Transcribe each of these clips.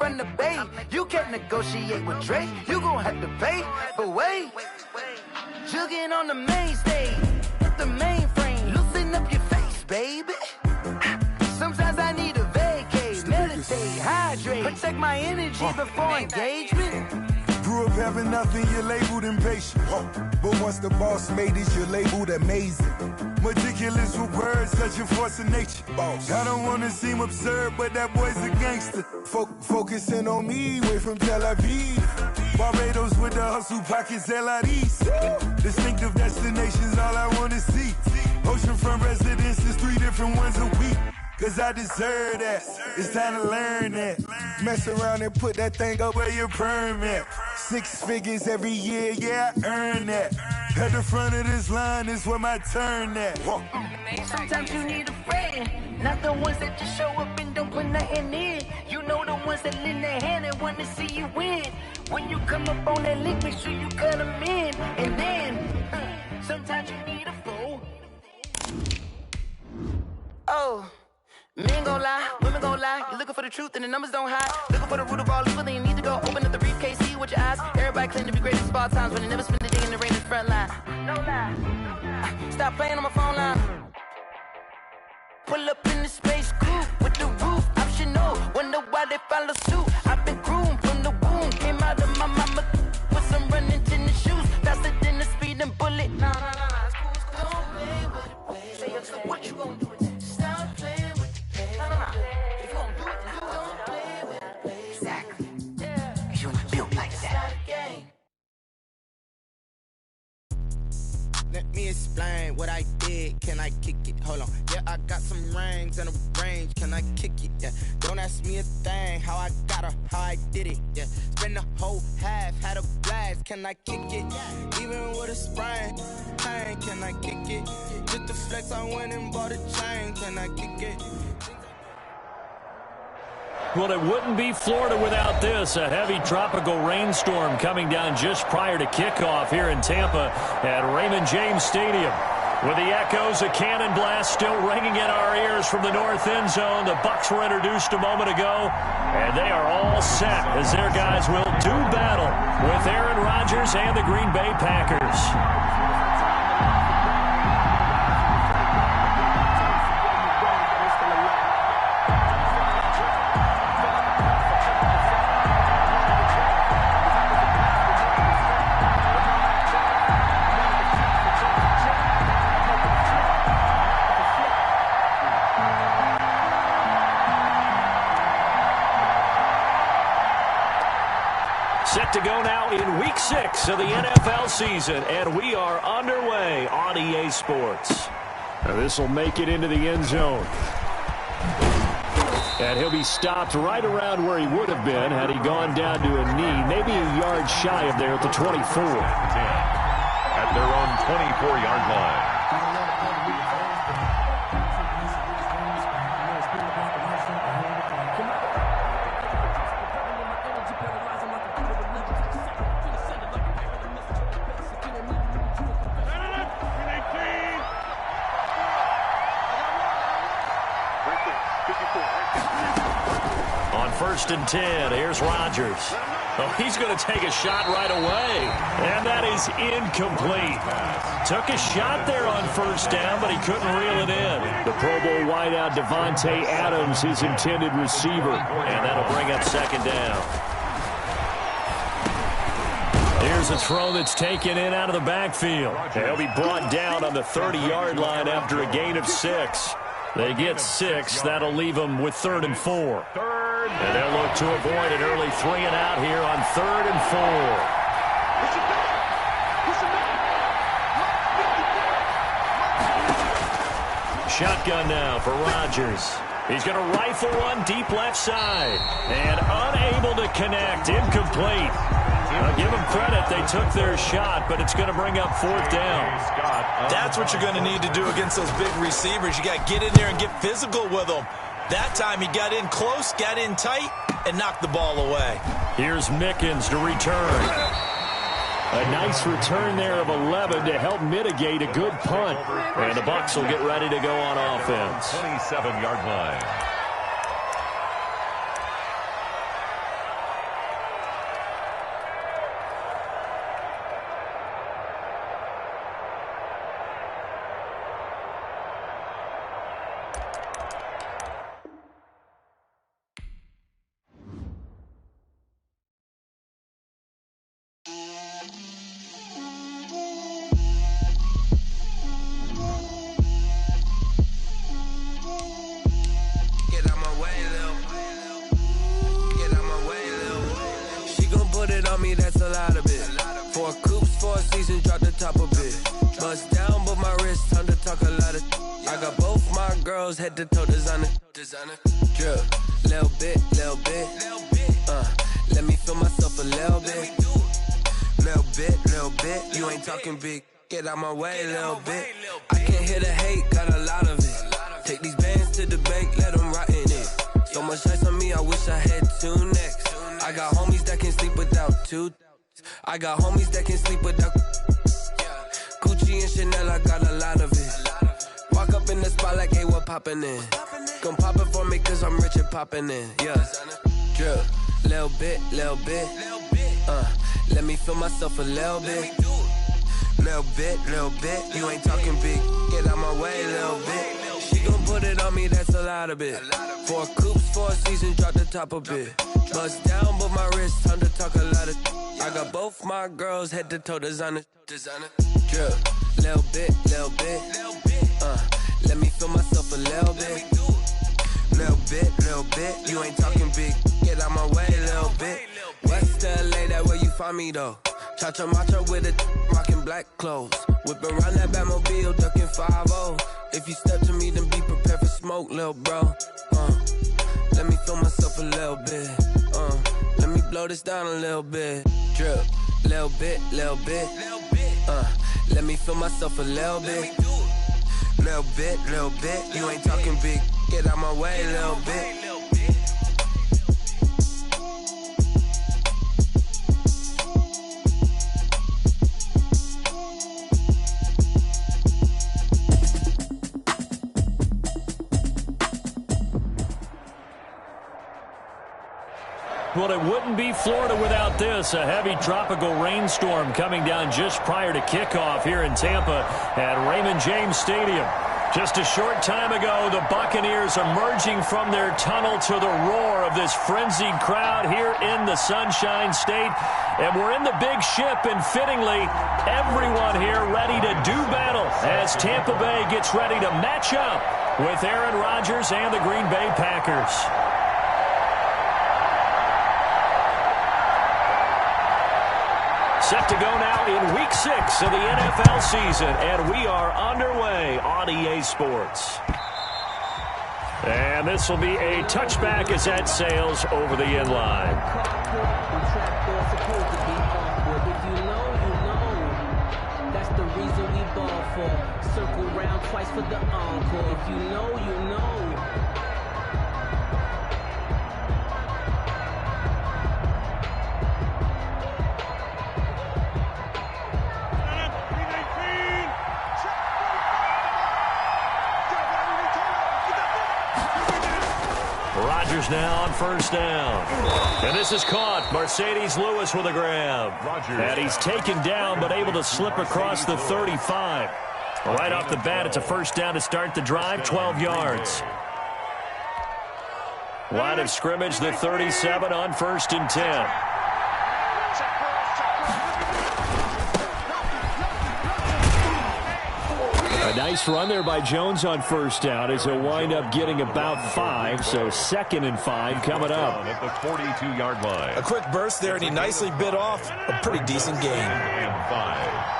from the Bay. You can't negotiate with Drake. You gon' have to pay. But wait, jugging on the main stage. Hit the mainframe. Loosen up your face, baby. Sometimes I need a vacate. Meditate, hydrate. Protect my energy before engagement. Grew up having nothing, you're labeled impatient. But once the boss made it, you're labeled amazing. Meticulous with words, such a force of nature. I don't wanna seem absurd, but that boy's a gangster. Focusing on me, way from Tel Aviv. Barbados with the hustle pockets, LIDs. Distinctive destinations, all I wanna see. Oceanfront residences, 3 different ones a week. Cause I deserve that, it's time to learn that. Mess around and put that thing up where your permit. 6 figures every year, yeah, I earn that. At the front of this line is where my turn at. Sometimes you need a friend, not the ones that just show up and don't put nothing in. You know the ones that lend their hand and want to see you win. When you come up on that link, make sure you cut them in. And then, sometimes you need a fool. Oh. Men gon' lie, women gon' lie. You're looking for the truth and the numbers don't hide. Looking for the root of all evil, then you need to go open up the briefcase, see with your eyes. Everybody claim to be greatest of all times, but they never spend the day in the rain in the front line. No lie. Stop playing on my phone line. Pull up in the space coupe with the roof optional. Wonder why they follow suit. I've been groomed from the womb. Came out of my mama with some running tennis shoes. Faster than the speeding bullet. Nah, it's cool. Don't play with it, baby. So what you gon' do with it? Stop playing. If you don't do it, then you don't play with it. Exactly. Cause you're not built like that. Let me explain what I did. Can I kick it? Hold on. Yeah, I got some rings and a range. Can I kick it? Yeah. Don't ask me a thing. How I got her, how I did it. Yeah. Spend the whole half, had a blast. Can I kick it? Even with a sprain. Hey, can I kick it? Just the flex, I went and bought a chain. Can I kick it? Well, it wouldn't be Florida without this. A heavy tropical rainstorm coming down just prior to kickoff here in Tampa at Raymond James Stadium. With the echoes of cannon blast still ringing in our ears from the north end zone, the Bucs were introduced a moment ago, and they are all set as their guys will do battle with Aaron Rodgers and the Green Bay Packers. Set to go now in Week 6 of the NFL season, and we are underway on EA Sports. Now this will make it into the end zone. And he'll be stopped right around where he would have been had he gone down to a knee, maybe a yard shy of there at the 24. At their own 24-yard line. On 1st and 10, here's Rodgers. Oh, he's going to take a shot right away, and that is incomplete. Took a shot there on 1st down, but he couldn't reel it in. The Pro Bowl wideout Devontae Adams, his intended receiver, and that'll bring up 2nd down. Here's a throw that's taken in out of the backfield. He'll be brought down on the 30-yard line after a gain of 6. They get 6. That'll leave them with 3rd and 4. And they'll look to avoid an early 3 and out here on 3rd and 4. Shotgun now for Rodgers. He's going to rifle one deep left side. And unable to connect. Incomplete. I'll give them credit. They took their shot, but it's going to bring up 4th down. That's what you're going to need to do against those big receivers. You got to get in there and get physical with them. That time he got in close, got in tight, and knocked the ball away. Here's Mickens to return. A nice return there of 11 to help mitigate a good punt. And the Bucs will get ready to go on offense. 27-yard line. me, that's a lot of it. 4 coops, 4 seasons, drop the top a bit. Bust down, but my wrist, time to talk a lot of. I got both my girls head to toe designer. Drip, little bit. Let me feel myself a little bit. Little bit. You ain't talking big. Get out my way a little bit. I can't hear the hate, got a lot of it. Take these bands to the bank, let them rot in it. So much ice on me, I wish I had 2 necks. I got homies that can sleep without 2. I got homies that can sleep without Gucci and Chanel, I got a lot of it. Walk up in the spot like, hey, what poppin' in? Gon' pop it for me cause I'm rich and poppin' in, yeah. Drip, little bit. Let me feel myself a little bit. Little bit. You ain't talking big, get out my way a little bit. She gon' put it on me, that's a lot of it. 4 coops, 4 seasons, drop the top a bit. Bust down, but my wrist, time to talk a lot of. I got both my girls head to toe designer. Drip, little bit. Let me feel myself a little bit. Little bit. You ain't talking big, get out my way a little bit. West LA, that where you find me though. Cha-cha macha with a rockin' black clothes. Whip around that Batmobile, duckin' 5-0. If you step to me, then be prepared for smoke, lil' bro. Let me feel myself a little bit. Let me blow this down a little bit. Drip, little bit. Let me feel myself a little bit. Little bit. You ain't talking big. Get out my way a little bit. Well, it wouldn't be Florida without this. A heavy tropical rainstorm coming down just prior to kickoff here in Tampa at Raymond James Stadium. Just a short time ago, the Buccaneers emerging from their tunnel to the roar of this frenzied crowd here in the Sunshine State. And we're in the big ship, and fittingly, everyone here ready to do battle as Tampa Bay gets ready to match up with Aaron Rodgers and the Green Bay Packers. Set to go now in Week 6 of the NFL season, and we are underway on EA Sports. And this will be a touchback as that sails over the end line. If you know, you know. That's the reason we ball for. Circle round twice for the encore. If you know, you know. Rodgers now on first down. And this is caught. Mercedes Lewis with a grab. And he's taken down but able to slip across the 35. Right off the bat, it's a first down to start the drive, 12 yards. Line of scrimmage, the 37 on 1st and 10. A nice run there by Jones on first down as he'll wind up getting about 5, so 2nd and 5 coming up. At the 42-yard line. A quick burst there, and he nicely bit off a pretty decent gain. And 5.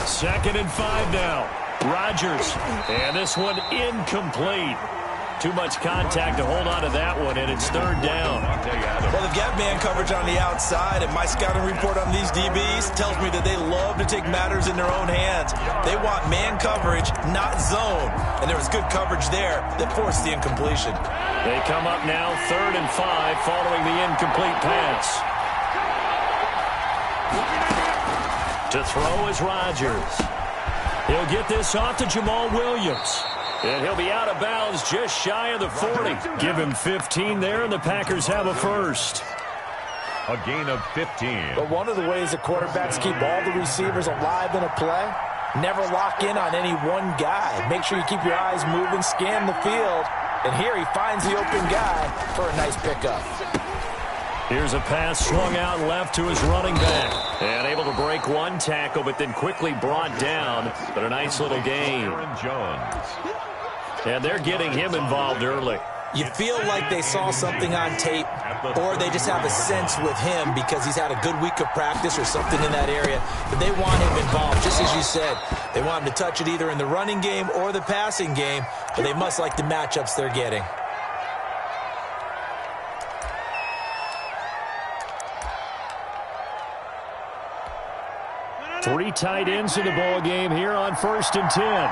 Second and 5 now. Rodgers. And this one incomplete. Too much contact to hold on to that one, and it's 3rd down. Well, they've got man coverage on the outside, and my scouting report on these DBs tells me that they love to take matters in their own hands. They want man coverage, not zone. And there was good coverage there that forced the incompletion. They come up now 3rd and 5 following the incomplete pass. To throw is Rodgers. He'll get this off to Jamal Williams. And he'll be out of bounds just shy of the 40. Give him 15 there, and the Packers have a first. A gain of 15. But one of the ways the quarterbacks keep all the receivers alive in a play, never lock in on any one guy. Make sure you keep your eyes moving, scan the field, And here he finds the open guy for a nice pickup. Here's a pass swung out left to his running back. And able to break one tackle, but then quickly brought down. But a nice little gain. And they're getting him involved early. You feel like they saw something on tape, or they just have a sense with him because he's had a good week of practice or something in that area. But they want him involved, just as you said. They want him to touch it either in the running game or the passing game, but they must like the matchups they're getting. Three tight ends in the ball game here on 1st and 10.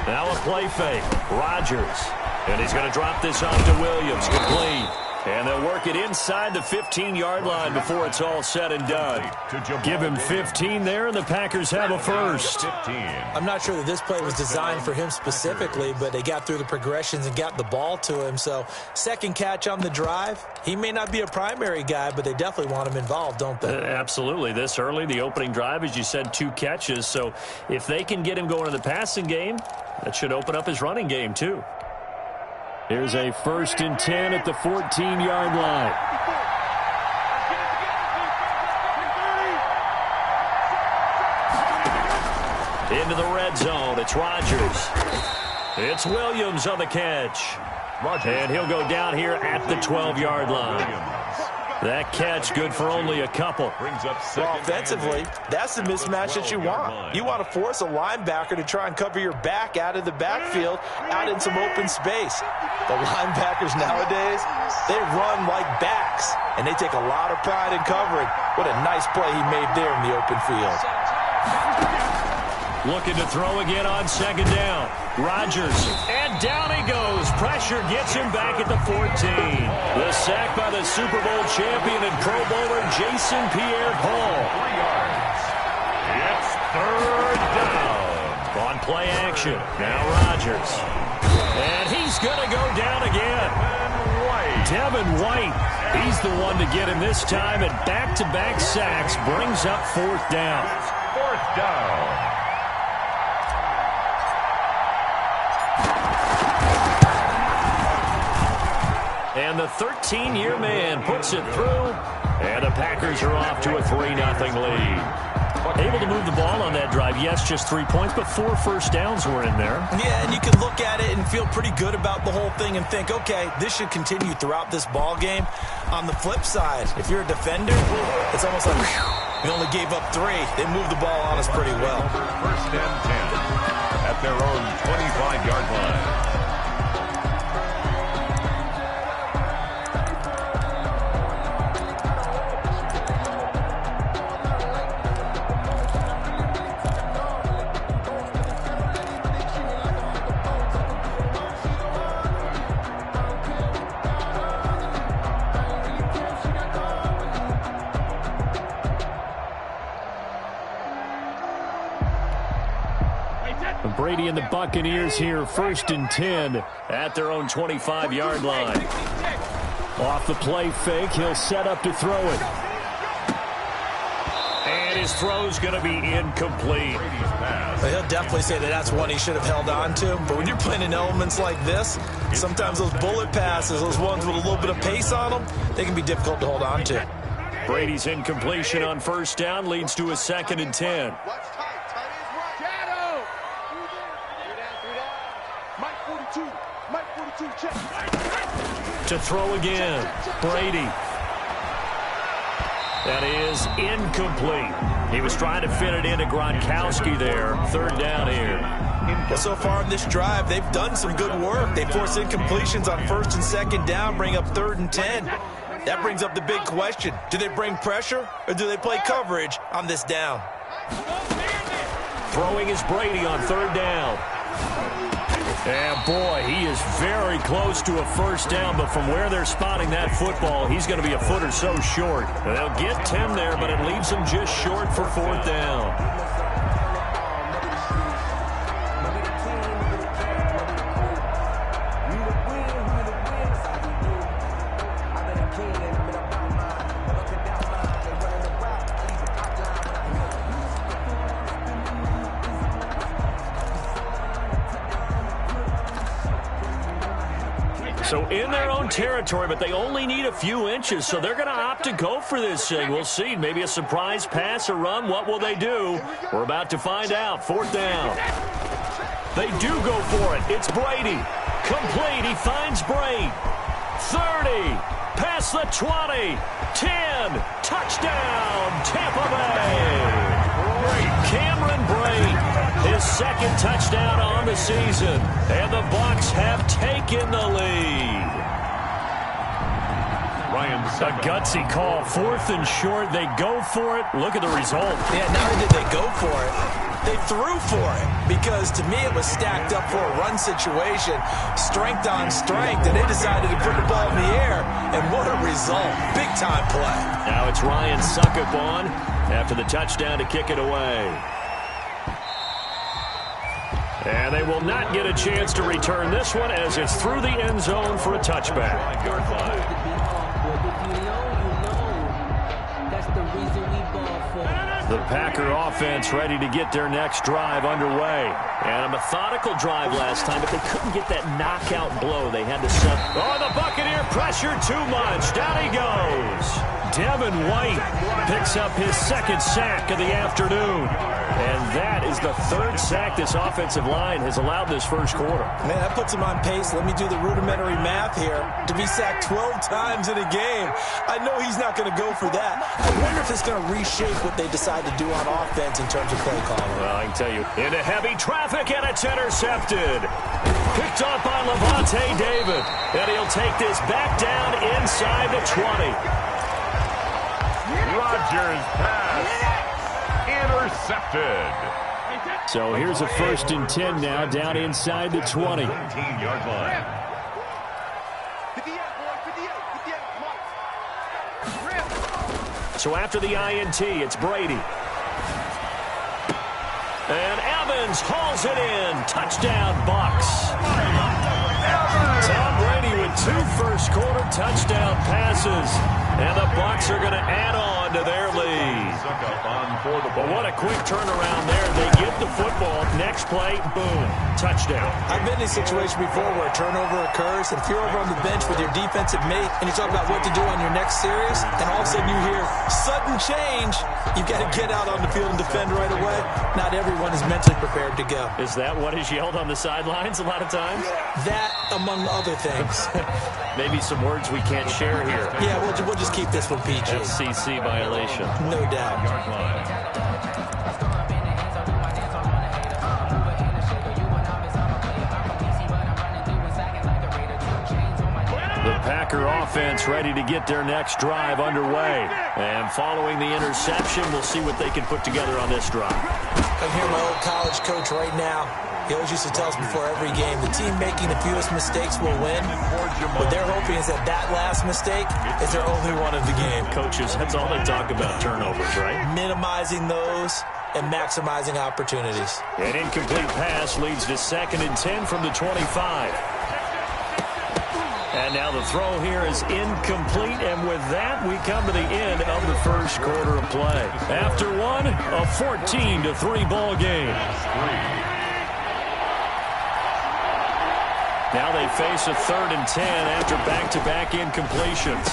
Now a play fake. Rodgers. And he's going to drop this off to Williams. Complete. And they'll work it inside the 15-yard line before it's all said and done. Give him 15 there, and the Packers have a first. I'm not sure that this play was designed for him specifically, but they got through the progressions and got the ball to him. So second catch on the drive. He may not be a primary guy, but they definitely want him involved, don't they? Absolutely. This early, the opening drive, as you said, 2 catches. So if they can get him going in the passing game, that should open up his running game too. Here's a 1st and 10 at the 14-yard line. Into the red zone. It's Rodgers. It's Williams on the catch. And he'll go down here at the 12-yard line. That catch good for only a couple. Well, offensively, that's the mismatch that you want. You want to force a linebacker to try and cover your back out of the backfield, out in some open space. The linebackers nowadays, they run like backs, and they take a lot of pride in covering. What a nice play he made there in the open field. Looking to throw again on 2nd down. Rodgers, and down he goes. Pressure gets him back at the 14. The sack by the Super Bowl champion and Pro Bowler Jason Pierre-Paul. It's 3rd down. On play action, now Rodgers. And he's going to go down again. Devin White, he's the one to get him this time, and back-to-back sacks brings up 4th down. 4th down. And the 13-year man puts it through, and the Packers are off to a 3-0 lead. Able to move the ball on that drive. Yes, just 3 points, but 4 first downs were in there. Yeah, and you can look at it and feel pretty good about the whole thing and think, okay, this should continue throughout this ball game. On the flip side, if you're a defender, it's almost like we only gave up 3. They moved the ball on us pretty well. 1st and 10 at their own 25-yard line. Brady and the Buccaneers here, 1st and 10 at their own 25-yard line. Off the play fake, he'll set up to throw it. And his throw's going to be incomplete. He'll definitely say that that's one he should have held on to. But when you're playing in elements like this, sometimes those bullet passes, those ones with a little bit of pace on them, they can be difficult to hold on to. Brady's incompletion on 1st down leads to a 2nd and 10. To throw again, Brady. That is incomplete. He was trying to fit it into Gronkowski there. 3rd down here. Well, so far in this drive, they've done some good work. They force incompletions on 1st and 2nd down, bring up 3rd and 10. That brings up the big question. Do they bring pressure or do they play coverage on this down? Throwing is Brady on 3rd down. And boy, he is very close to a 1st down, but from where they're spotting that football, he's going to be a foot or so short. And they'll get 10 there, but it leaves him just short for 4th down. So in their own territory, but they only need a few inches, so they're going to opt to go for this thing. We'll see. Maybe a surprise pass or run. What will they do? We're about to find out. 4th down. They do go for it. It's Brady. Complete. He finds Brady. 30. Past the 20. 10. Touchdown, Tampa Bay. Cameron Brate, his 2nd touchdown on the season. And the Bucs have taken the lead. A gutsy call. 4th and short. They go for it. Look at the result. Yeah, not only did they go for it, they threw for it, because to me it was stacked up for a run situation, strength on strength, and they decided to put the ball in the air, and what a result. Big-time play. Now it's Ryan Suckup on after the touchdown to kick it away. And they will not get a chance to return this one as it's through the end zone for a touchback. The Packer offense ready to get their next drive underway. And a methodical drive last time, but they couldn't get that knockout blow. They had to set. Oh, the Buccaneer pressure too much. Down he goes. Devin White picks up his 2nd sack of the afternoon. And that is the 3rd sack this offensive line has allowed this first quarter. Man, that puts him on pace. Let me do the rudimentary math here. To be sacked 12 times in a game, I know he's not going to go for that. I wonder if it's going to reshape what they decide to do on offense in terms of play calling. Well, I can tell you, into heavy traffic, and it's intercepted. Picked up by Levante David. And he'll take this back down inside the 20. Rodgers pass. Intercepted. So here's a 1st and 10 now, down inside the 20. 19-yard line. So after the INT, it's Brady. And Evans hauls it in. Touchdown, Bucs. Tom Brady with 2 first-quarter touchdown passes. And the Bucs are going to add on to their lead. But what a quick turnaround there. They get the football. Next play, boom, touchdown. I've been in a situation before where a turnover occurs, and if you're over on the bench with your defensive mate and you talk about what to do on your next series, and all of a sudden you hear sudden change, you've got to get out on the field and defend right away. Not everyone is mentally prepared to go. Is that what is yelled on the sidelines a lot of times? That, among other things. Maybe some words we can't share here. Yeah, we'll just keep this one PG. FCC violation. No doubt. The Packer offense ready to get their next drive underway. And following the interception, we'll see what they can put together on this drive. I'm here, my old college coach right now. He always used to tell us before every game, the team making the fewest mistakes will win. What they're hoping is that that last mistake is their only one of the game. Coaches, that's all they talk about, turnovers, right? Minimizing those and maximizing opportunities. An incomplete pass leads to 2nd and 10 from the 25. And now the throw here is incomplete, and with that, we come to the end of the first quarter of play. After one, a 14-3 ball game. Now they face a 3rd and 10 after back-to-back incompletions.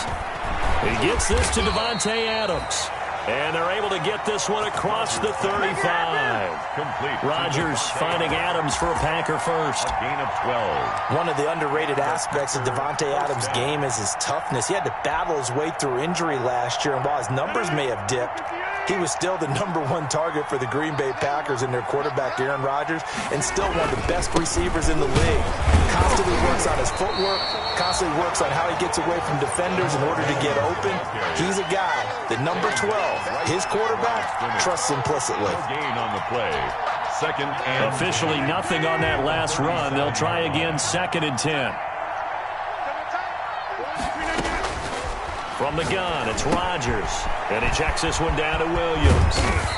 He gets this to Davante Adams. And they're able to get this one across the 35. Complete. Rodgers finding Adams for a Packer first. A gain of 12. One of the underrated aspects of Davante Adams' game is his toughness. He had to battle his way through injury last year, and while his numbers may have dipped, he was still the #1 target for the Green Bay Packers and their quarterback, Aaron Rodgers, and still one of the best receivers in the league. Constantly works on his footwork, constantly works on how he gets away from defenders in order to get open. He's a guy that number 12, his quarterback, trusts implicitly. Gain on the play. 2nd and officially nothing on that last run. They'll try again, 2nd and 10. From the gun, it's Rodgers. And he checks this one down to Williams.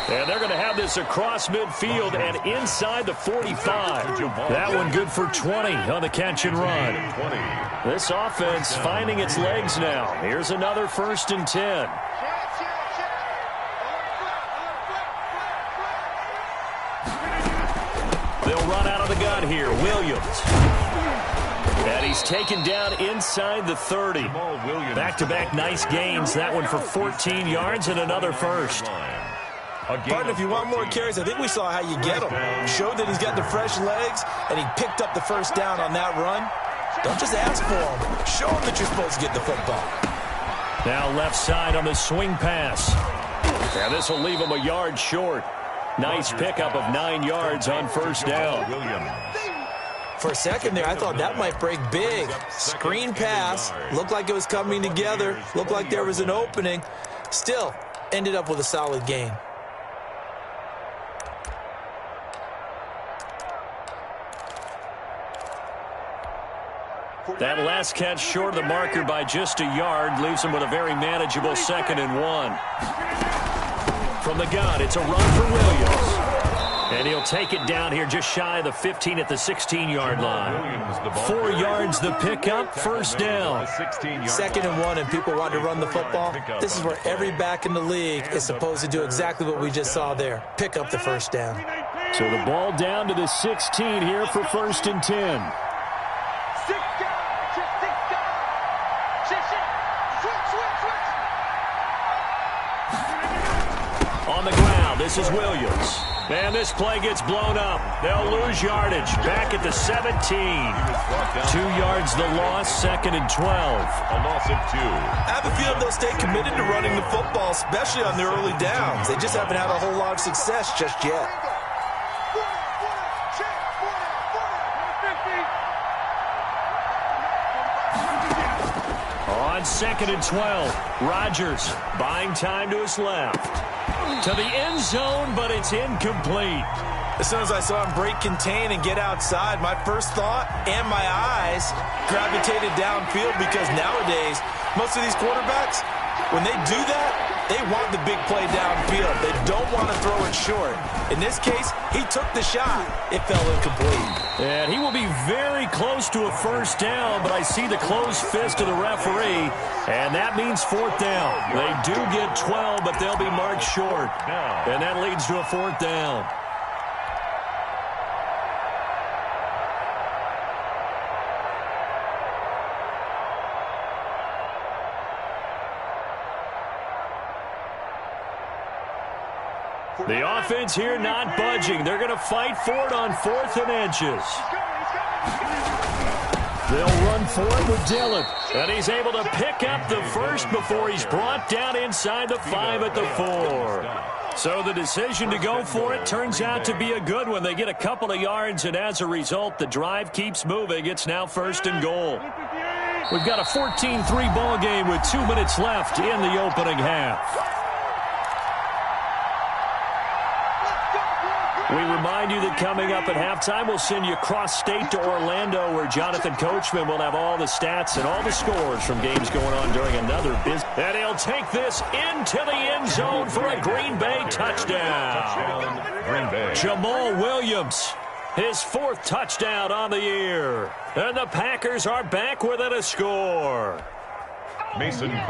And they're going to have this across midfield and inside the 45. That one good for 20 on the catch and run. This offense finding its legs now. Here's another 1st and 10. They'll run out of the gun here. Williams. And he's taken down inside the 30. Back-to-back nice gains. That one for 14 yards and another first. Partner, if you want more carries, I think we saw how you get them. Showed that he's got the fresh legs, and he picked up the first down on that run. Don't just ask for him. Show him that you're supposed to get the football. Now left side on the swing pass. And this will leave him a yard short. Nice pickup of 9 yards on first down. For a second there, I thought that might break big. Screen pass. Looked like it was coming together. Looked like there was an opening. Still, ended up with a solid gain. That last catch short of the marker by just a yard leaves him with a very manageable 2nd and 1. From the gun, it's a run for Williams. And he'll take it down here just shy of the 15 at the 16-yard line. 4 yards the pickup, first down. 2nd and 1, and people want to run the football. This is where every back in the league is supposed to do exactly what we just saw there. Pick up the first down. So the ball down to the 16 here for 1st and 10. On the ground, this is Williams. And this play gets blown up. They'll lose yardage. Back at the 17. 2 yards the loss, 2nd and 12. A loss of 2. I have a feeling they'll stay committed to running the football, especially on the early downs. They just haven't had a whole lot of success just yet. On 2nd and 12, Rodgers buying time to his left. To the end zone, but it's incomplete. As soon as I saw him break contain and get outside, my first thought and my eyes gravitated downfield, because nowadays, most of these quarterbacks, when they do that, they want the big play downfield. They don't want to throw it short. In this case, he took the shot. It fell incomplete. And he will be very close to a first down, but I see the closed fist of the referee, and that means 4th down. They do get 12, but they'll be marked short. And that leads to a 4th down. The offense here not budging. They're going to fight for it on 4th and inches. They'll run for it with Dillon. And he's able to pick up the first before he's brought down inside the 5 at the 4. So the decision to go for it turns out to be a good one. They get a couple of yards, and as a result, the drive keeps moving. It's now 1st and goal. We've got a 14-3 ball game with 2 minutes left in the opening half. We remind you that coming up at halftime, we'll send you cross-state to Orlando, where Jonathan Coachman will have all the stats and all the scores from games going on during another business. And he'll take this into the end zone for a Green Bay touchdown. Green Bay. Jamal Williams, his 4th touchdown on the year. And the Packers are back within a score.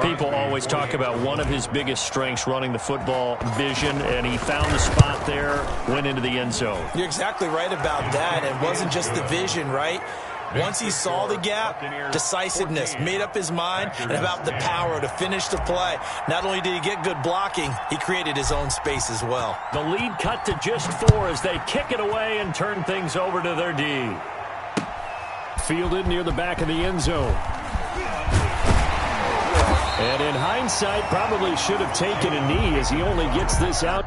People always talk about one of his biggest strengths, running the football, vision, and he found the spot there, went into the end zone. You're exactly right about that. It wasn't just the vision, right? Once he saw the gap, decisiveness, made up his mind, and about the power to finish the play. Not only did he get good blocking, he created his own space as well. The lead cut to just 4 as they kick it away and turn things over to their D. Fielded near the back of the end zone. And in hindsight, probably should have taken a knee as he only gets this out.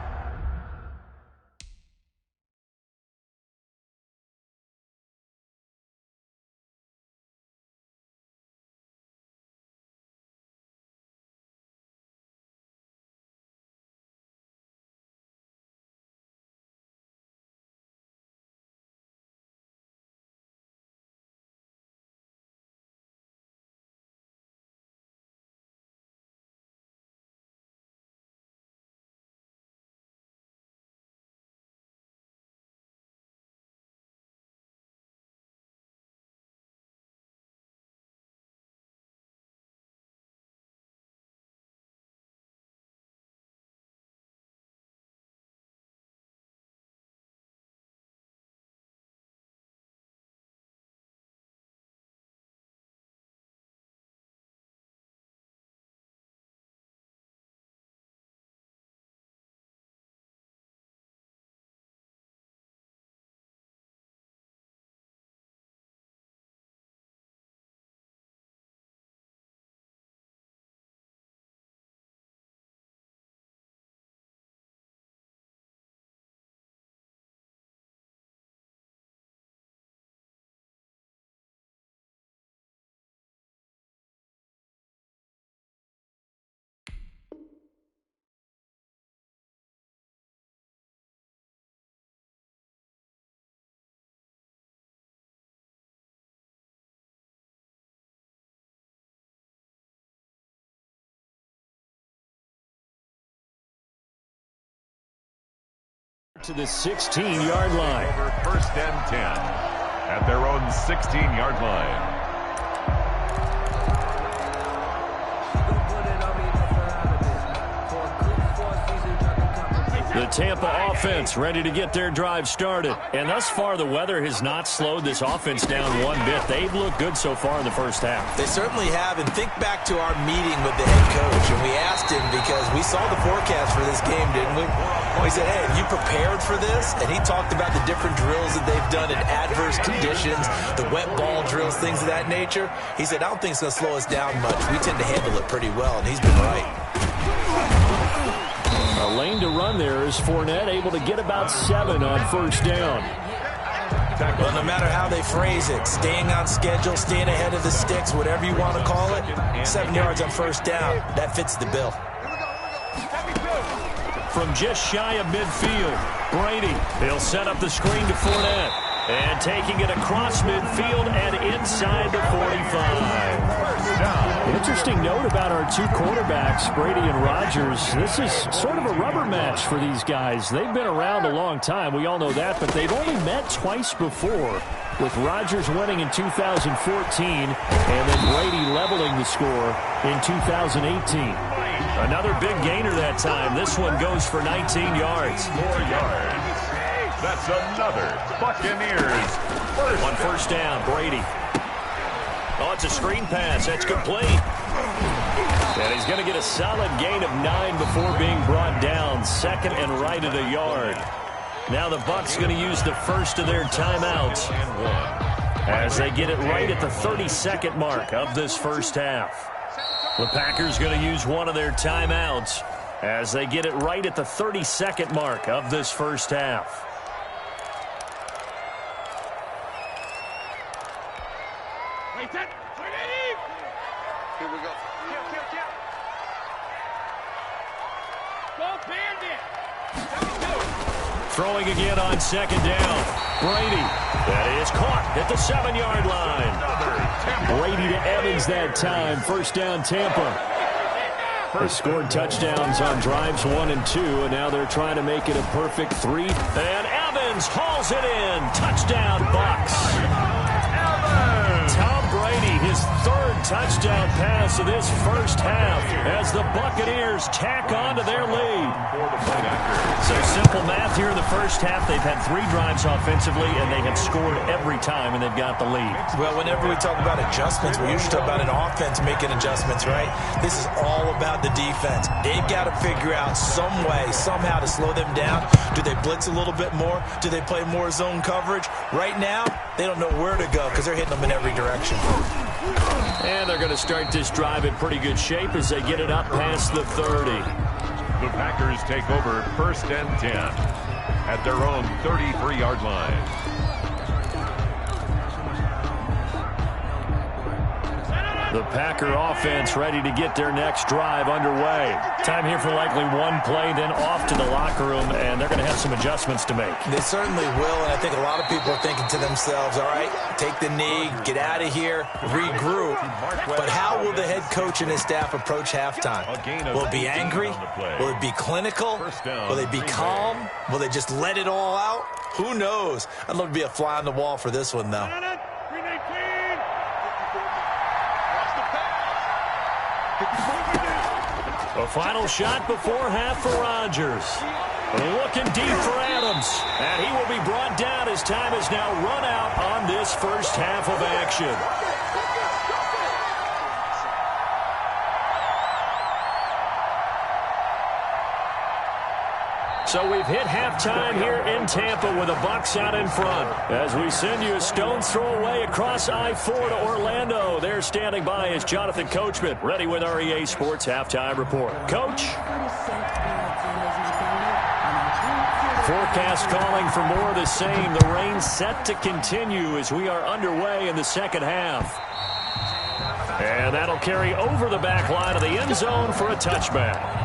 To the 16-yard line. Over first and 10 at their own 16-yard line. The Tampa offense ready to get their drive started. And thus far, the weather has not slowed this offense down one bit. They've looked good so far in the first half. They certainly have. And think back to our meeting with the head coach. And we asked him, because we saw the forecast for this game, didn't we? We said, hey, have you prepared for this? And he talked about the different drills that they've done in adverse conditions, the wet ball drills, things of that nature. He said, I don't think it's going to slow us down much. We tend to handle it pretty well, and he's been right. A lane to run there is Fournette, able to get about 7 on first down. Well, no matter how they phrase it, staying on schedule, staying ahead of the sticks, whatever you want to call it, 7 yards on first down, that fits the bill. From just shy of midfield, Brady, he'll set up the screen to Fournette. And taking it across midfield and inside the 45. Interesting note about our two quarterbacks, Brady and Rodgers. This is sort of a rubber match for these guys. They've been around a long time. We all know that, but they've only met twice before, with Rodgers winning in 2014 and then Brady leveling the score in 2018. Another big gainer that time. This one goes for 19 yards. 4 yards. That's another Buccaneers first down, Brady. Oh, it's a screen pass. That's complete. And he's going to get a solid gain of 9 before being brought down. Second and right at a yard. Now the Bucs going to use the first of their timeouts as they get it right at the 32nd mark of this first half. The Packers going to use one of their timeouts as they get it right at the 32nd mark of this first half. Here we go. Go Bandit! Throwing again on second down. Brady. That is caught at the 7-yard line. Brady to Evans that time. First down, Tampa. They scored touchdowns on drives 1 and 2, and now they're trying to make it a perfect 3. And Evans hauls it in. Touchdown, Bucs. Tom Brady, his third touchdown pass of this first half as the Buccaneers tack on to their lead. So simple math here in the first half. They've had 3 drives offensively, and they have scored every time, and they've got the lead. Well, whenever we talk about adjustments, we usually talk about an offense making adjustments, right? This is all about the defense. They've got to figure out some way, somehow to slow them down. Do they blitz a little bit more? Do they play more zone coverage? Right now, they don't know where to go because they're hitting them in every direction. And they're going to start this drive in pretty good shape as they get it up past the 30. The Packers take over first and 10 at their own 33-yard line. The Packer offense ready to get their next drive underway. Time here for likely one play, then off to the locker room, and they're going to have some adjustments to make. They certainly will, and I think a lot of people are thinking to themselves, all right, take the knee, get out of here, regroup. But how will the head coach and his staff approach halftime? Will it be angry? Will it be clinical? Will they be calm? Will they just let it all out? Who knows? I'd love to be a fly on the wall for this one, though. A final shot before half for Rodgers. Looking deep for Adams. And he will be brought down as time is now run out on this first half of action. So we've hit halftime here in Tampa with the Bucs out in front. As we send you a stone's throw away across I-4 to Orlando. There standing by is Jonathan Coachman, ready with our EA Sports Halftime Report. Coach? Forecast calling for more of the same. The rain set to continue as we are underway in the second half. And that'll carry over the back line of the end zone for a touchback.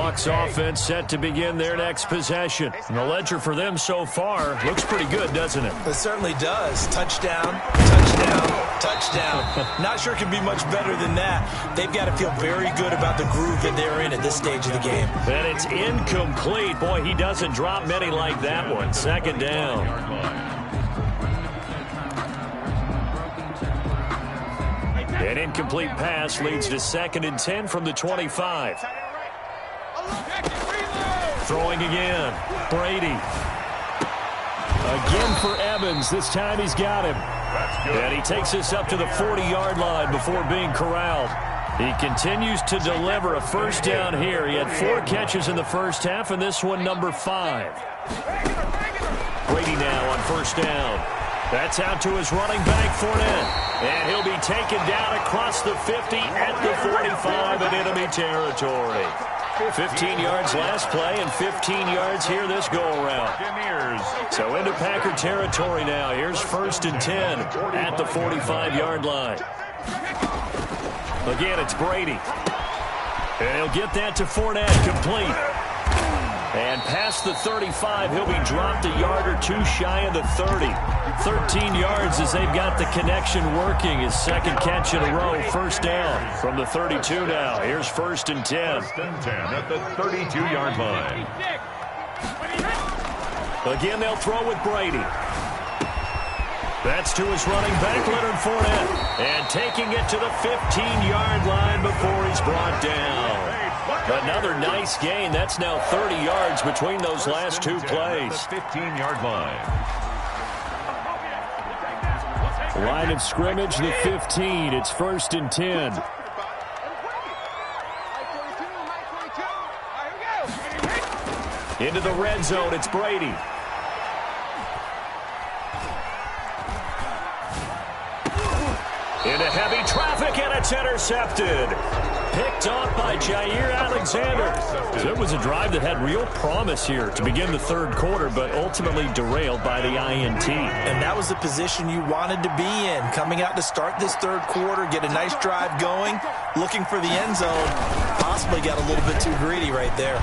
Bucs offense set to begin their next possession. And the ledger for them so far looks pretty good, doesn't it? It certainly does. Touchdown, touchdown, touchdown. Not sure it can be much better than that. They've got to feel very good about the groove that they're in at this stage of the game. And it's incomplete. Boy, he doesn't drop many like that one. Second down. An incomplete pass leads to 2nd and 10 from the 25. Throwing again. Brady. Again for Evans. This time he's got him. And he takes us up to the 40-yard line before being corralled. He continues to deliver a first down here. He had 4 catches in the first half, and this one number 5. Brady now on first down. That's out to his running back, Fournette. And he'll be taken down across the 50 at the 45 in enemy territory. 15 yards last play and 15 yards here this go-around. So into Packer territory now. Here's 1st and 10 at the 45-yard line. Again, it's Brady. And he'll get that to Fournette, complete. And past the 35, he'll be dropped a yard or 2 shy of the 30. 13 yards as they've got the connection working. His 2nd catch in a row, first down from the 32 now. Here's 1st and 10. 1st and 10 at the 32-yard line. Again, they'll throw with Brady. That's to his running back, Leonard Fournette. And taking it to the 15-yard line before he's brought down. Another nice gain. That's now 30 yards between those last 2 plays. 15-yard line. Line of scrimmage, the 15. It's 1st and 10. Into the red zone, it's Brady. Into heavy traffic, and it's intercepted. Picked off by Jair Alexander. So it was a drive that had real promise here to begin the 3rd quarter, but ultimately derailed by the INT. And that was the position you wanted to be in. Coming out to start this 3rd quarter, get a nice drive going, looking for the end zone. Possibly got a little bit too greedy right there.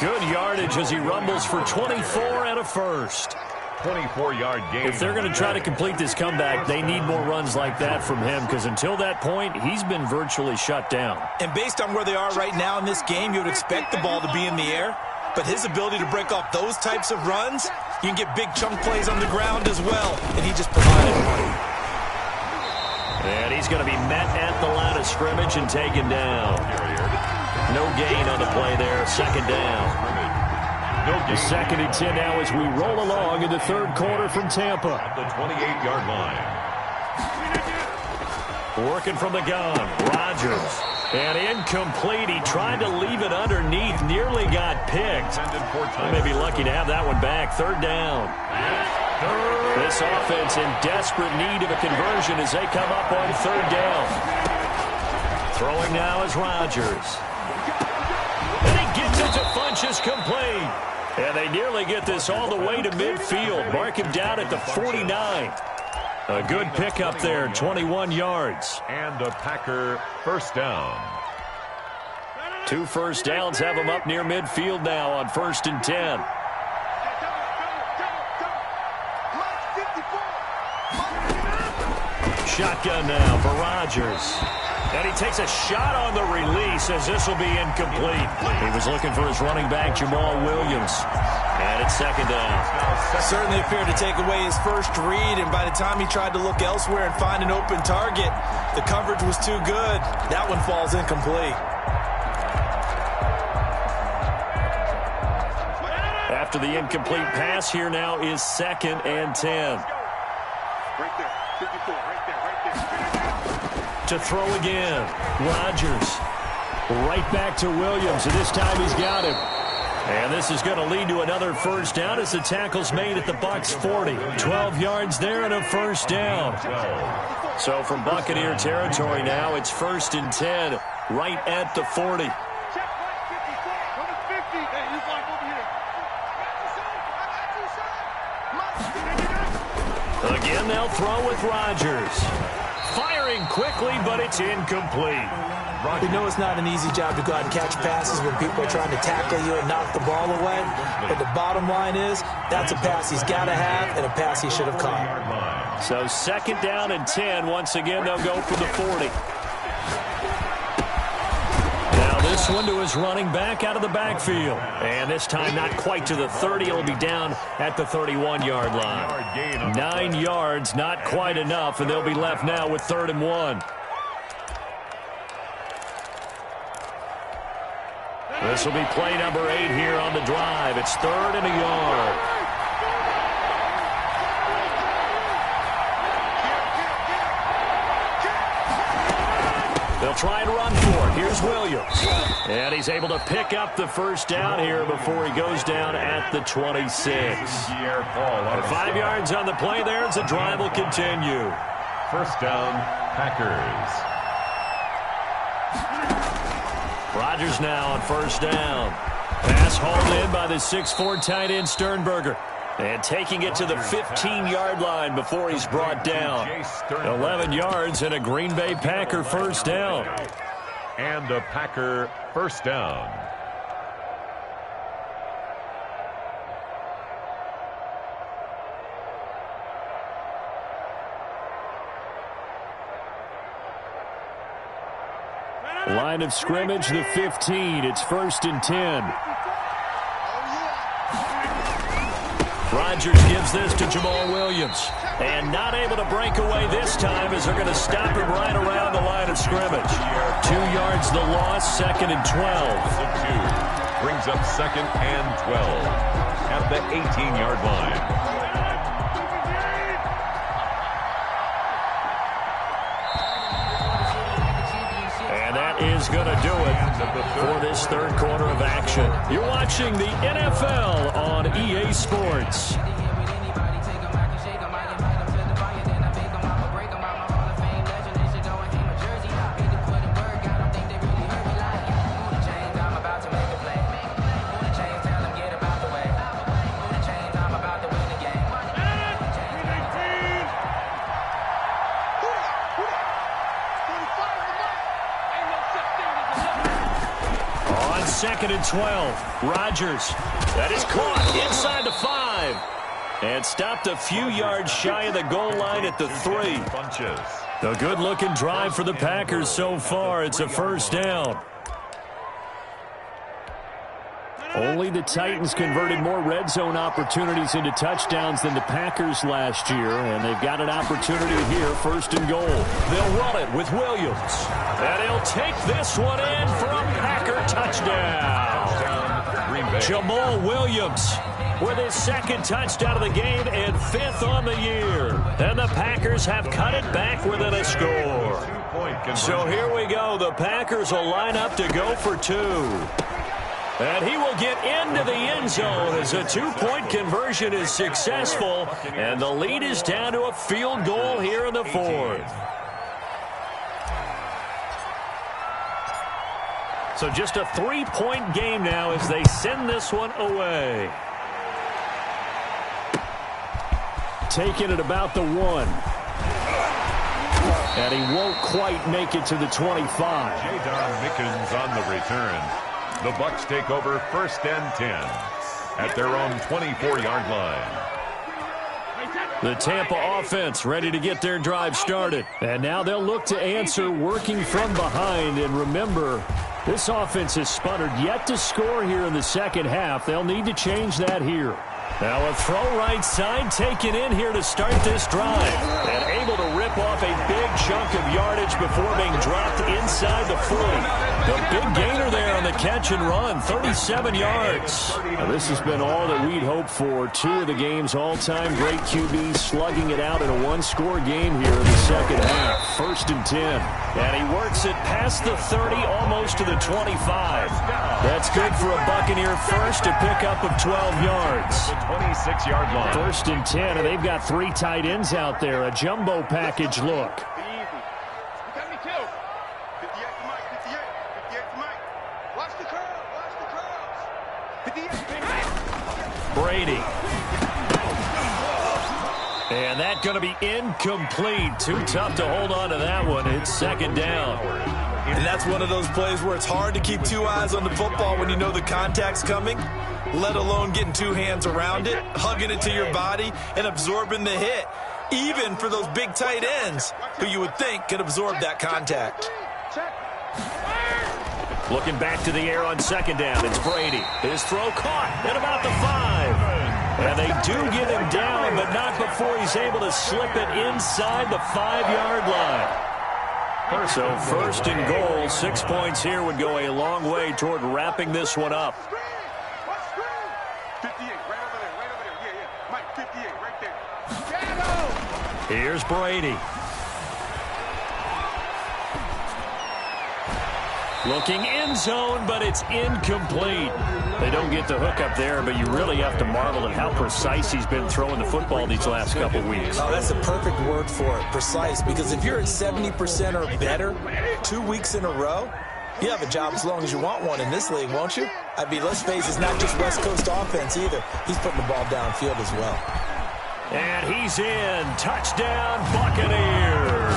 Good yardage as he rumbles for 24 and a first. 24-yard gain. If they're going to try to complete this comeback, they need more runs like that from him, because until that point, he's been virtually shut down. And based on where they are right now in this game, you would expect the ball to be in the air. But his ability to break off those types of runs, you can get big chunk plays on the ground as well. And he just provided one. And he's going to be met at the line of scrimmage and taken down. No gain on the play there. 2nd down. The 2nd and 10 now as we roll along in the 3rd quarter from Tampa. At the 28-yard line. Working from the gun, Rodgers. And incomplete. He tried to leave it underneath. Nearly got picked. I may be lucky to have that one back. 3rd down. This offense in desperate need of a conversion as they come up on 3rd down. Throwing now is Rodgers. And he gets it to Funchess, complete. And they nearly get this all the way to midfield. Mark him down at the 49. A good pickup there, 21 yards. And a Packer first down. 2 first downs have him up near midfield now on 1st and 10. Shotgun now for Rodgers. And he takes a shot on the release as this will be incomplete. He was looking for his running back, Jamal Williams. And it's 2nd down. Certainly appeared to take away his first read, and by the time he tried to look elsewhere and find an open target, the coverage was too good. That one falls incomplete. After the incomplete pass, here now is 2nd and 10. Right there, 54, right there. To throw again. Rodgers. Right back to Williams, and this time he's got him. And this is going to lead to another first down as the tackle's made at the Bucs 40. 12 yards there and a first down. So from Buccaneer territory now, it's 1st and 10 right at the 40. Again, they'll throw with Rodgers. firing quickly, but it's incomplete. We know it's not an easy job to go out and catch passes when people are trying to tackle you and knock the ball away. But the bottom line is, that's a pass he's got to have and a pass he should have caught. So 2nd down and 10. Once again, they'll go for the 40. Now this one to his running back out of the backfield. And this time not quite to the 30. It'll be down at the 31-yard line. 9 yards, not quite enough, and they'll be left now with 3rd and 1. This will be play number 8 here on the drive. It's 3rd and a yard. They'll try and run for it. Here's Williams. And he's able to pick up the 1st down here before he goes down at the 26. 5 yards on the play there as the drive will continue. 1st down, Packers. Rodgers now on 1st down. Pass hauled in by the 6'4" tight end Sternberger. And taking it to the 15-yard line before he's brought down. 11 yards and a Green Bay Packer 1st down. And a Packer 1st down. Line of scrimmage, the 15. It's 1st and 10. Rodgers gives this to Jamal Williams. And not able to break away this time as they're going to stop him right around the line of scrimmage. 2 yards the loss, 2nd and 12. Brings up 2nd and 12 at the 18-yard line. Is going to do it for this 3rd quarter of action. You're watching the NFL on EA Sports. On 2nd and 12, Rodgers. That is caught inside the 5. And stopped a few yards shy of the goal line at the 3. A good-looking drive for the Packers so far. It's a 1st down. Only the Titans converted more red zone opportunities into touchdowns than the Packers last year, and they've got an opportunity here, 1st and goal. They'll run it with Williams, and he'll take this one in for a Packer touchdown. Jamal Williams with his 2nd touchdown of the game and 5th on the year. And the Packers have cut it back within a score. So here we go. The Packers will line up to go for 2. And he will get into the end zone as a 2-point conversion is successful. And the lead is down to a field goal here in the 4th. So just a 3-point game now as they send this one away. Taking it about the 1. And he won't quite make it to the 25. J-Don Mickens on the return. The Bucs take over 1st and 10 at their own 24-yard line. The Tampa offense ready to get their drive started. And now they'll look to answer working from behind. And remember, this offense has sputtered yet to score here in the 2nd half. They'll need to change that here. Now a throw right side taken in here to start this drive. And able to rip off a big chunk of yardage before being dropped inside the 40. The big gainer there on the catch and run, 37 yards. Now this has been all that we'd hoped for. 2 of the game's all-time great QBs slugging it out in a 1-score game here in the 2nd half. 1st and 10. And he works it past the 30, almost to the 25. That's good for a Buccaneer first, a pickup of 12 yards. 26-yard line. 1st and 10, and they've got 3 tight ends out there. A jumbo package look. Brady. And that's going to be incomplete. Too tough to hold on to that one. It's second down. And that's one of those plays where it's hard to keep two eyes on the football when you know the contact's coming, let alone getting two hands around it, hugging it to your body, and absorbing the hit, even for those big tight ends who you would think could absorb that contact. Looking back to the air on second down, it's Brady. His throw caught at about the 5. And they do get him down, but not before he's able to slip it inside the 5-yard line. So first and goal, 6 points here would go a long way toward wrapping this one up. 58, right over there. Yeah. Mike, 58, right there. Here's Brady. Looking end zone, but it's incomplete. They don't get the hook up there, but you really have to marvel at how precise he's been throwing the football these last couple weeks. Oh, that's a perfect word for it, precise, because if you're at 70% or better 2 weeks in a row, you have a job as long as you want one in this league, won't you? I mean, let's face it, it's not just West Coast offense either. He's putting the ball downfield as well. And he's in. Touchdown, Buccaneers.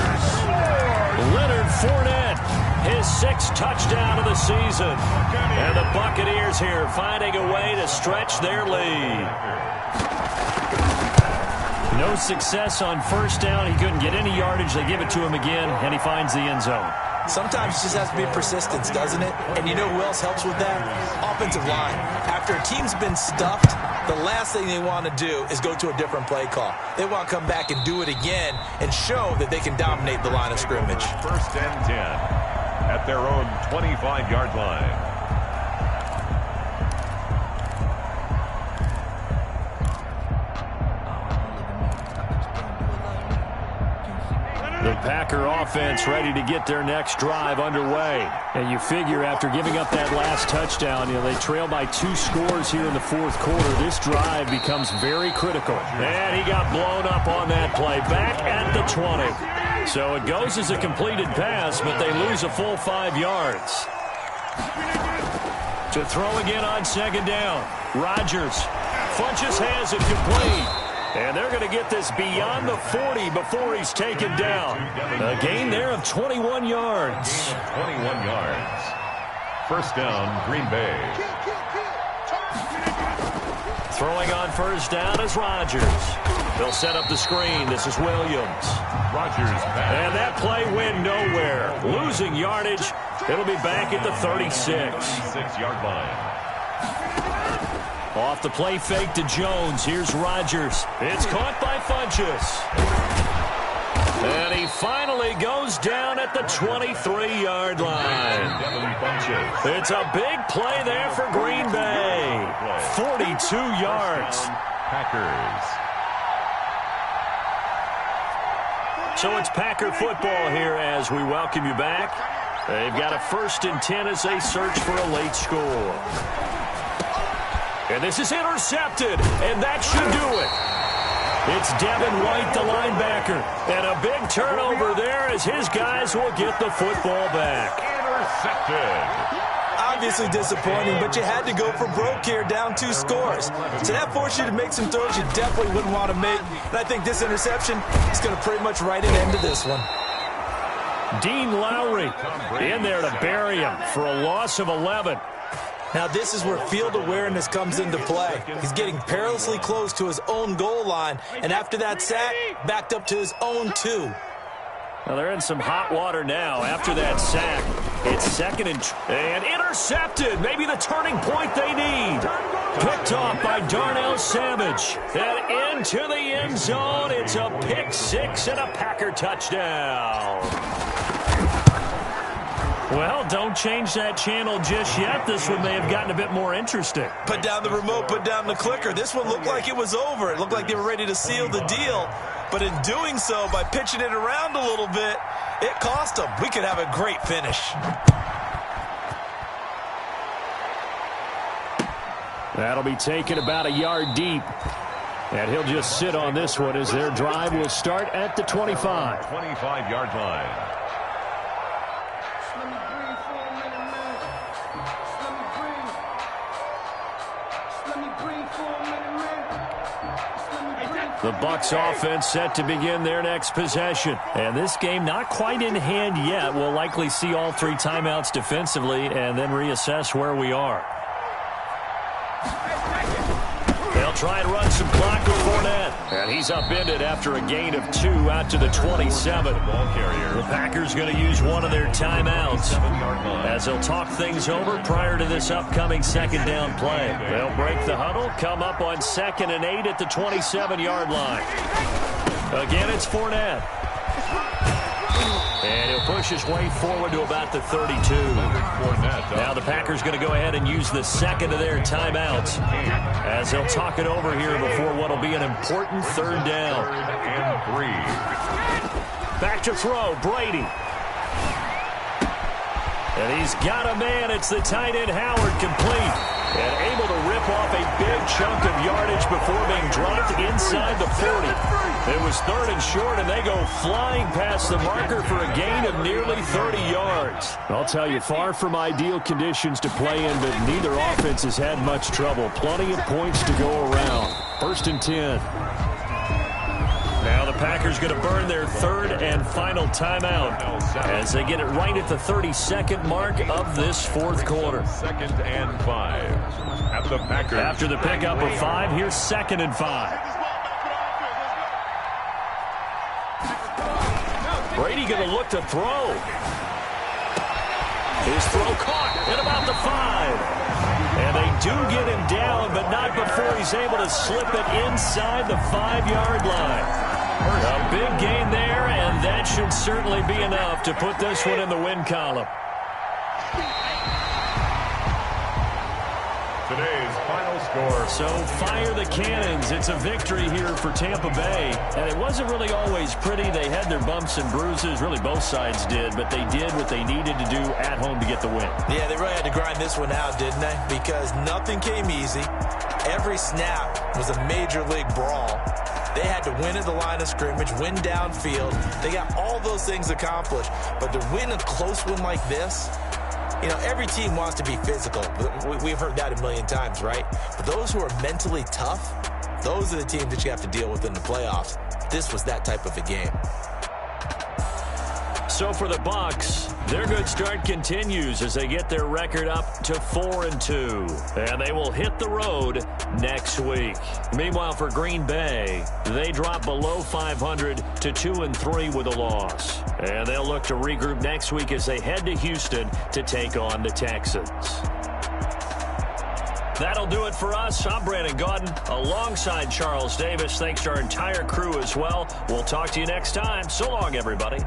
Leonard Fournette, his 6th touchdown of the season. And the Buccaneers here finding a way to stretch their lead. No success on first down. He couldn't get any yardage. They give it to him again, and he finds the end zone. Sometimes it just has to be persistence, doesn't it? And you know who else helps with that? Offensive line. After a team's been stuffed, the last thing they want to do is go to a different play call. They want to come back and do it again and show that they can dominate the line of scrimmage. First and 10 at their own 25-yard line. The Packer offense ready to get their next drive underway. And you figure after giving up that last touchdown, they trail by 2 scores here in the 4th quarter. This drive becomes very critical. And he got blown up on that play. Back at the 20. So it goes as a completed pass, but they lose a full 5 yards. To throw again on second down. Rodgers. Funches has it complete. And they're going to get this beyond the 40 before he's taken down. A gain there of 21 yards. 21 yards. First down, Green Bay. Throwing on first down is Rodgers. They'll set up the screen. This is Williams. Rodgers back. And that play went nowhere. Losing yardage. It'll be back at the 36. 36-yard line. Off the play fake to Jones. Here's Rodgers. It's caught by Funches. And he finally goes down at the 23-yard line. It's a big play there for Green Bay. 42 yards. Packers. So it's Packer football here as we welcome you back. They've got a 1st and 10 as they search for a late score. And this is intercepted, and that should do it. It's Devin White, the linebacker. And a big turnover there as his guys will get the football back. Intercepted. Obviously disappointing, but you had to go for broke here, down 2 scores. So that forced you to make some throws you definitely wouldn't want to make. And I think this interception is going to pretty much write an end to this one. Dean Lowry in there to bury him for a loss of 11. Now this is where field awareness comes into play. He's getting perilously close to his own goal line, and after that sack, backed up to his own 2. Well, they're in some hot water now after that sack. It's 2nd and intercepted. Maybe the turning point they need. Picked off by Darnell Savage. And into the end zone. It's a pick 6 and a Packer touchdown. Well, don't change that channel just yet. This one may have gotten a bit more interesting. Put down the remote, put down the clicker. This one looked like it was over. It looked like they were ready to seal the deal. But in doing so, by pitching it around a little bit, it cost them. We could have a great finish. That'll be taken about a yard deep. And he'll just sit on this one as their drive will start at the 25. 25-yard line. The Bucs offense set to begin their next possession. And this game not quite in hand yet. We'll likely see all 3 timeouts defensively and then reassess where we are. They'll try and run some clock with Fournette. And he's upended after a gain of 2 out to the 27. The Packers going to use one of their timeouts as they'll talk things over prior to this upcoming second down play. They'll break the huddle, come up on 2nd and 8 at the 27-yard line. Again, it's Fournette. And he'll push his way forward to about the 32. Now the Packers going to go ahead and use the second of their timeouts as they'll talk it over here before what will be an important 3rd down. 3rd and 3. Back to throw, Brady. And he's got a man. It's the tight end Howard, complete. And able to rip off a big chunk of yardage before being dropped inside the 40. It was 3rd and short, and they go flying past the marker for a gain of nearly 30 yards. I'll tell you, far from ideal conditions to play in, but neither offense has had much trouble. Plenty of points to go around. 1st and 10. Now the Packers going to burn their 3rd and final timeout as they get it right at the 32nd mark of this 4th quarter. 2nd and 5. At the Packers. After the pickup of 5, here's 2nd and 5. Brady going to look to throw. His throw caught at about the 5. And they do get him down, but not before he's able to slip it inside the 5-yard line. A big gain there, and that should certainly be enough to put this one in the win column. Today's final score. So fire the cannons. It's a victory here for Tampa Bay. And it wasn't really always pretty. They had their bumps and bruises. Really, both sides did. But they did what they needed to do at home to get the win. Yeah, they really had to grind this one out, didn't they? Because nothing came easy. Every snap was a major league brawl. They had to win at the line of scrimmage, win downfield. They got all those things accomplished. But to win a close one like this, you know, every team wants to be physical. We've heard that a million times, right? But those who are mentally tough, those are the teams that you have to deal with in the playoffs. This was that type of a game. So for the Bucs, their good start continues as they get their record up to 4-2. And they will hit the road next week. Meanwhile, for Green Bay, they drop below 500 to 2-3 with a loss. And they'll look to regroup next week as they head to Houston to take on the Texans. That'll do it for us. I'm Brandon Gaudin alongside Charles Davis. Thanks to our entire crew as well. We'll talk to you next time. So long, everybody.